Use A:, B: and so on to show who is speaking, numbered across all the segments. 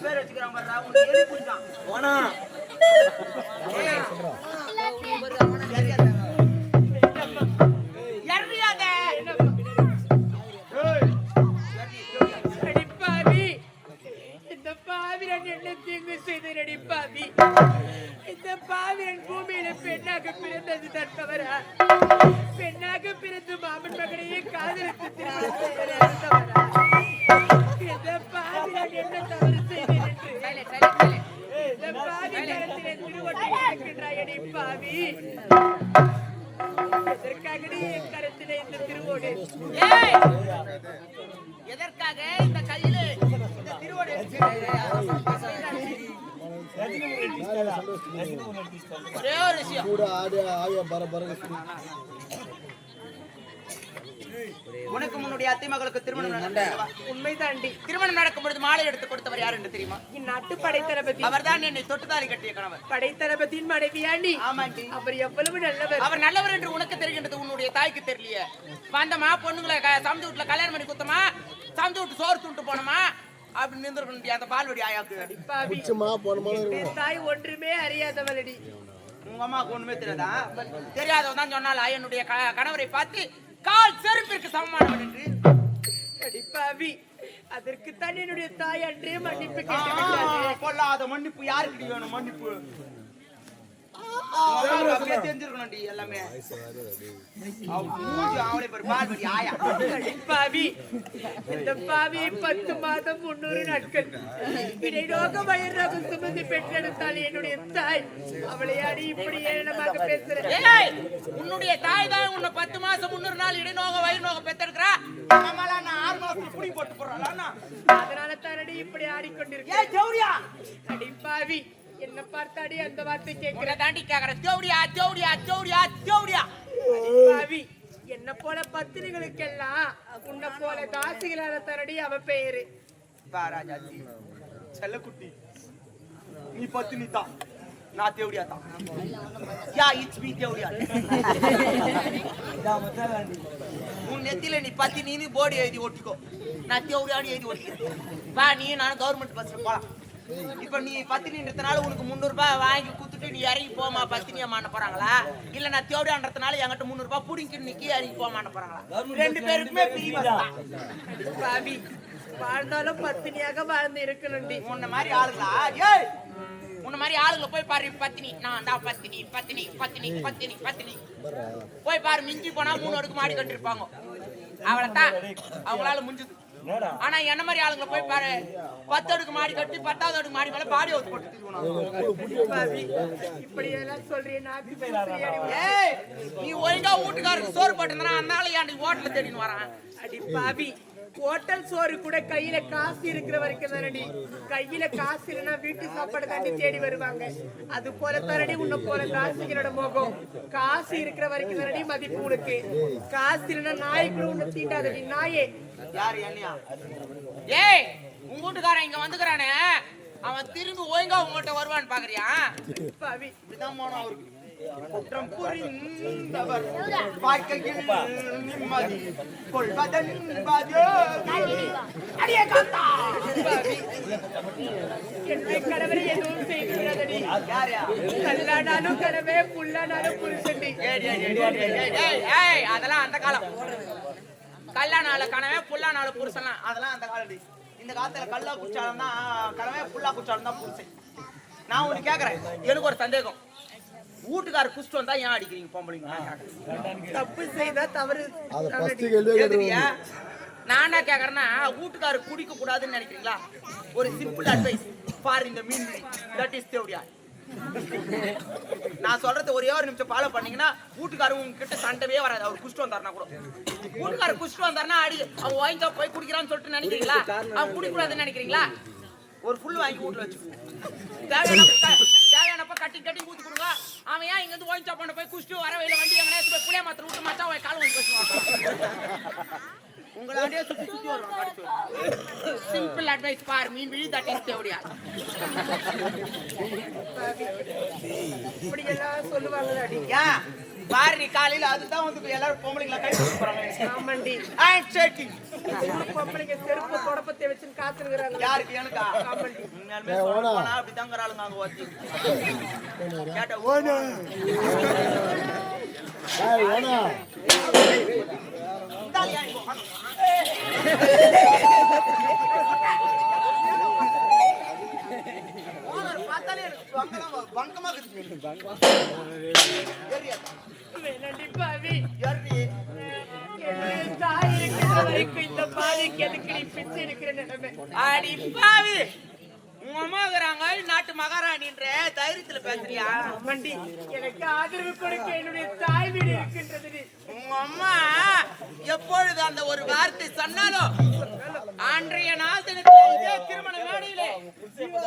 A: பேர் வச்சுக்கிறான் இந்த பாவிரன் என்ன தீங்கு செய்து நடிப்பாவி. இந்த பாவிரன் பூமியில பெண்ணாக பிறந்தது தற்பவரா? பெண்ணாக பிறந்து மாமன் மகனையே காதலித்து திருமணம் இந்த பாவிரன் என்ன தவறு செய்தேன் என்று இந்த பாவி கரத்திலே திருவோட்டை பாவி. எதற்காக என் கரத்திலே இந்த திருவோடு? எதற்காக இந்த கையிலே இந்த திருவோடு? ஒரே ஒரு விஷயம், உனக்கு முன்னுடைய அத்தை மகளுக்கு திருமணம் உண்மைதாண்டி. திருமணம் நடக்கும் பொழுது மாலை எடுத்து கொடுத்தவர் யார் என்று தெரியுமா? இந்நாட்டு படைத்தளபதி. அவர் தான் என்னை தொட்டுதாரி கட்டிய கணவர். படைத்தளபதியின் மனைவியாண்டி. ஆமாண்டி. அவர் எவ்வளவு நல்லவர். அவர் நல்லவர் என்று உனக்கு தெரிகின்றது, உன்னுடைய தாய்க்கு தெரியலையே. வந்தமா பொண்ணுங்களை சமைச்சு வீட்டுல கல்யாணம் பண்ணி குத்தமா, சமைச்சு விட்டு சோறு துண்டு போனோமா அப்படி நின்று அந்த பால்வடி ஆயாக்கு தாய் ஒன்றுமே அறியாதவளடி. உங்க அம்மாவுக்கு ஒண்ணுமே தெரியாதா? தெரியாதவன் தான் சொன்னால் என்னுடைய கணவரை பார்த்து கால் செருப்பிற்கு சமமானவன் என்று. அடிப்பாவி, அதற்குத்தான் என்னுடைய தாய் அன்றே மன்னிப்பு கேட்டு. கொள்ளாத மன்னிப்பு யாருக்கு வேணும்? மன்னிப்பு தெரிஞ்சிருக்கணும் எல்லாமே. இந்த பாவி 10 மாதம் 300 நாட்கள் இடைநோக வயிறாக சுமந்து பெற்றெடுத்தால் என்னுடைய தாய். அவளை அடி இப்படி ஏளனமாக பேசுறேன். உன்னுடைய தாய் தான் உன்னை 10 மாசம் 300 நாள் இடைநோக வயிறு நோக பெற்றெடுக்கிறா. நான் 6 மாசம் புடி போட்டு போறான். அதனால தானடி இப்படி ஆடிக்கொண்டிருக்கேன். அடிப்பாவி, என்ன பார்த்தாடி அந்த வார்த்தை கேட்கிற? தாண்டி கேக்குற ஜோடியா ஜோடியா ஜோடியா ஜோடியா. பாவி, என்ன போல பத்தினிகளுக்கெல்லாம் உன்னை போல தாசிகளான தரடி அவ பெயரு. ராஜாஜி செல்லக்குட்டி, நீ பத்தினி தான், நான் தேவடியா தான். யா இட்ஸ் மீ தேவடியா. உன் நெத்தில நீ பத்தினி போர்டு எழுதி ஓட்டிக்கோ, நான் தேவடியான்னு எழுதி ஓட்டிக்கிறேன். வா, நீ நானும் கவர்மெண்ட் பஸ்ல போலாம். இப்ப நீ பத்தினின்றதுனால உனக்கு 300 ரூபாய் வாங்கி குத்துட்டு நீ இறங்கி போமா பத்தினியா மாட்ட போறாங்களா? இல்ல நான் தேவடியான்றதுனால என்கிட்ட 300 ரூபாய் புடிங்கிட்டு நிக்கி இறங்கி போமாட்ட போறாங்களா? 2 பேருக்குமே பிரிவாவி. வாழ்ந்தாலும் பத்தினியாக வாழ்ந்து இருக்கணும். உன்ன மாதிரி ஆளுங்களா? ஏய், உன்ன மாதிரி ஆளுங்க போய் பாரு. பத்தினி நான் தான் பத்தினி பத்தினி பத்தினி பத்தினி பத்தினி போய் பாரு. மிஞ்சி போனா 3 அடுக்கு மாடி கட்டிருப்பாங்க. அவளைத்தான் அவங்களால முடிஞ்சது. ஆனா என்ன மாதிரி ஆளுங்க போய் பாரு, 10 அடுக்கு மாடி கட்டி 10வது அடுக்கு மாடி மேல பாடி அவுட் போட்டு இப்படி எல்லாம் சொல்றீங்க. நீ ஒழுங்கா வீட்டுக்காரருக்கு சோறு போட்டுனா அதனால ஏன் ஹோட்டல தேடின்னு வரான்? அடி பாவி, ஹோட்டல் சோறு கூட கையில காசு இருக்கிற வரைக்கும் தானடி. கையில காசு இல்லைன்னா வீட்டு சாப்பாடு தாண்டி தேடி வருவாங்க. அது போல தானடி உன்னை போல தாசிகளோட முகம். காசு இருக்கிற வரைக்கும் தானடி மதிப்பு உனக்கு. காசு இல்லைன்னா நாய் கூட உன்னை தீண்டாதடி. நாயே யாரு? என்னையா? ஏய், உங்க வீட்டுக்காரன் இங்க வந்துக்கிறானே, அவன் திரும்பி ஒழுங்கா உங்கள்கிட்ட வருவான்னு பாக்குறியா? பாவி, இப்படிதான் போனோம் அவருக்கு. குற்றம் புரிந்தவர் வாழ்க்கையில் நிம்மதி கொள்வதென்பது அடியே காத்தா. என்னை கடவுளை எதுவும் செய்து விடாதடி. கல்லானாலும் கடவே, புல்லானாலும் புருஷண்டி. அதெல்லாம் அந்த காலம். கல்லானால கனவே, புல்லானால புருஷன்லாம் அதெல்லாம் அந்த காலடி. இந்த காலத்துல கல்லா குச்சாலும் தான் கனவே, புல்லா குச்சாலும் தான் புருஷன். நான் ஒண்ணு கேக்குறேன், எனக்கு ஒரு சந்தேகம். வீட்டுக்காரர் குஷ்டம் வந்தா ஏன் அடிக்கிறீங்க பொம்பளைங்க? தப்பு செய்தா தவறு. நான் என்ன கேக்குறேன்னா, வீட்டுக்காரர் குடிக்க கூடாதுன்னு நினைக்கிறீங்களா? ஒரு சிம்பிள் அட்வைஸ் ஃபார் இந்த மீன் தட் இஸ் தேவடியா. நான் சொல்றது ஒரே ஒரு நிமிஷம் ஃபாலோ பண்ணீங்கன்னா வீட்டுக்காரர் உங்ககிட்ட சண்டவே வராது. அவர் குஷ்டம் வந்தாருன்னா கூட, வீட்டுக்காரர் குஷ்டம் வந்தாருன்னா அடி அவன் வாங்கி போய் குடிக்கிறான்னு சொல்லிட்டு நினைக்கிறீங்களா? அவன் குடிக்கூடாதுன்னு நினைக்கிறீங்களா? ஒரு புல் வாங்கி வீட்டுல வச்சு தேவையானப்ப கட்டி கட்டி ஊத்து கொடுங்க. அவன் ஏன் இங்க இருந்து ஓய்ச்சா பண்ண போய் குஷ்டு வர வயல வண்டி எங்கன்னா புளிய மாத்திர விட்டு மாட்டா அவன் காலம் வந்து பேசுவான். உங்களாலே சுத்தி சுத்தி வருவான். சிம்பிள் அட்வைஸ் பார், மீன் விழி தட்டி தேவடியா இப்படி எல்லாம் சொல்லுவாங்களா? அடியா பாரு, நீ காலையில அதுதான் வந்து எல்லாரும் பொம்பளைங்களா கை போறாங்க. ஆமாண்டி, பொம்பளைங்க செருப்பு தொடப்பத்தை வச்சு காத்துருக்குறாங்க. யாருக்கு? எனக்கா? ஆமாண்டி, அப்படி தங்குறாளுங்க அங்க ஓத்தி கேட்ட ஓடு பார்த்தாலே பங்கமா இந்த பாதிக்கு எதுக்கு நீ பிச்சு எடுக்கிற நிலைமை? அடி பாவி, உங்க அம்மா நாட்டு மகாராணின்ற தைரியத்துல பேசுறியா? மண்டி, எனக்கு ஆதரவு கொடுக்க என்னுடைய தாய் வீடு இருக்கின்றது. உங்க அம்மா எப்பொழுது அந்த ஒரு வார்த்தை சொன்னாலும் அன்றைய நாள் தினத்திலே திருமண மேடையிலே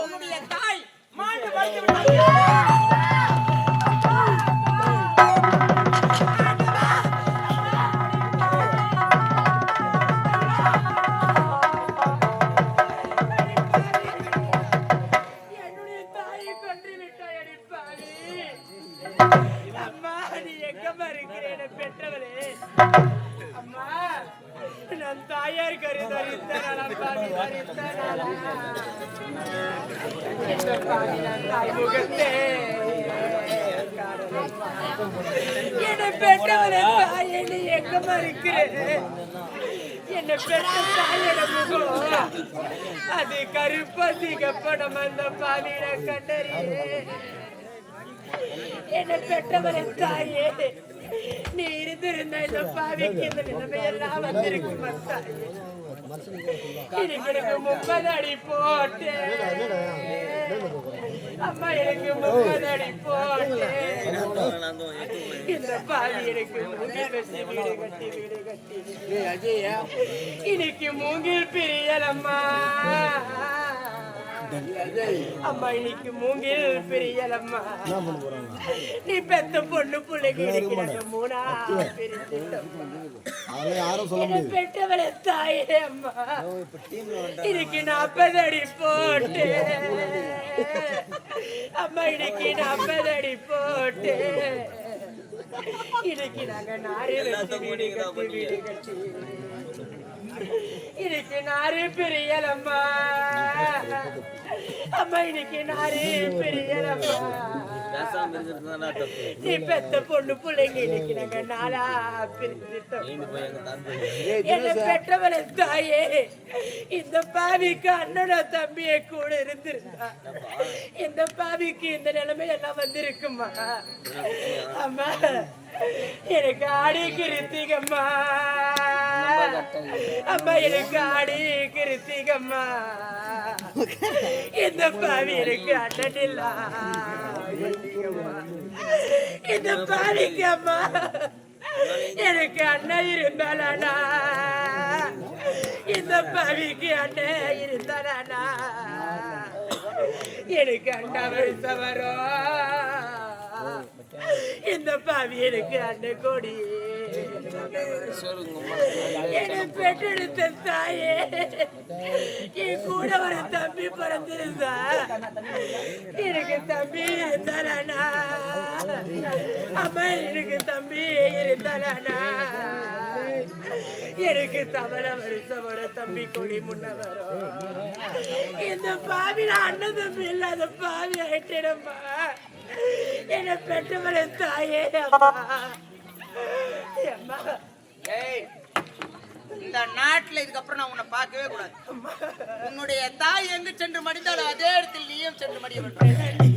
A: உன்னுடைய தாய் மாண்டு படுத்து விட்டாங்க. தாயார் என்னை பெற்றவரை தாயனை எங்கம்மா இருக்கிறேன். என்னை பெற்ற தாயோட முகம் அது கருப்பா சிகப்படம் அந்த பாலிட கண்டறியே. என்னை பெற்றவரை தாயே, நீ இருந்திருந்த இந்த பாவிக்கு இந்த நிலைமையெல்லாம் வந்திருக்கும். எனக்கு 30 அடி போட்டு அம்மா, எனக்கு 30 அடி போட்டு இந்த பாவி எனக்கு வீடு கட்டி இன்னைக்கு மூங்கில் பிரியலம்மா. அம்மா இன்னைக்கு மூங்கில் பிரியலம்மா. நீ பெத்த பொண்ணு பிள்ளைக்கு இருக்கிறாங்க 3 பெற்றவளை தாயே அம்மா. இன்னைக்கு 40 அடி போட்டு அம்மா, இன்னைக்கு 40 அடி போட்டு இன்னைக்கு நாங்க நாரே வச்சு வீடு கட்டி இன்னைக்கு நாரே பெரியலம்மா. அம்மா இன்னைக்கு நாரே பெரியலம்மா. நீ பெத்த பொண்ணு பிள்ளைங்க இன்னைக்கு நாங்க 4 பிரிஞ்சிட்டோம். என்ன பெற்றவளை தாயே, இந்த பாவிக்கு அண்ணனோ தம்பியை கூட இருந்திருந்தா இந்த பாவிக்கு இந்த நிலைமை எல்லாம் வந்திருக்குமா? அம்மா எனக்கு ஆடி கிருத்திகம்மா. அம்மா எனக்கு ஆடி கிருத்திகம்மா. இந்த பாவி எனக்கு அண்ணன் இல்ல. இந்த பாவிக்கு அம்மா எனக்கு அண்ணன் இருந்தானா? இந்த பாவிக்கு அண்ணன் இருந்தானா? எனக்கு அண்ணா வருஷம் வரும். இந்த பாவி எனக்கு அண்ணன் கோடி. என்னை பெற்றெடுத்த தாயே, என் கூட ஒரு தம்பி பிறந்திருந்தா எனக்கு தம்பி இருந்தானா? அம்மா எனக்கு தம்பி இருந்தானா? எனக்கு தமிழ வருஷமோட தம்பி கொடி முன்ன வரும். இந்த பாவில அண்ணன் தம்பி இல்லாத பாவி ஆயிட்டேனம்மா. என்னை பெற்றவளை தாயே அம்மா. இந்த நாட்டுல இதுக்கப்புறம் நான் உன்னை பார்க்கவே கூடாது. உன்னுடைய தாய் எங்கு சென்று மடிந்தாலும் அதே இடத்தில் நீயும் சென்று மடிய வேண்டும்.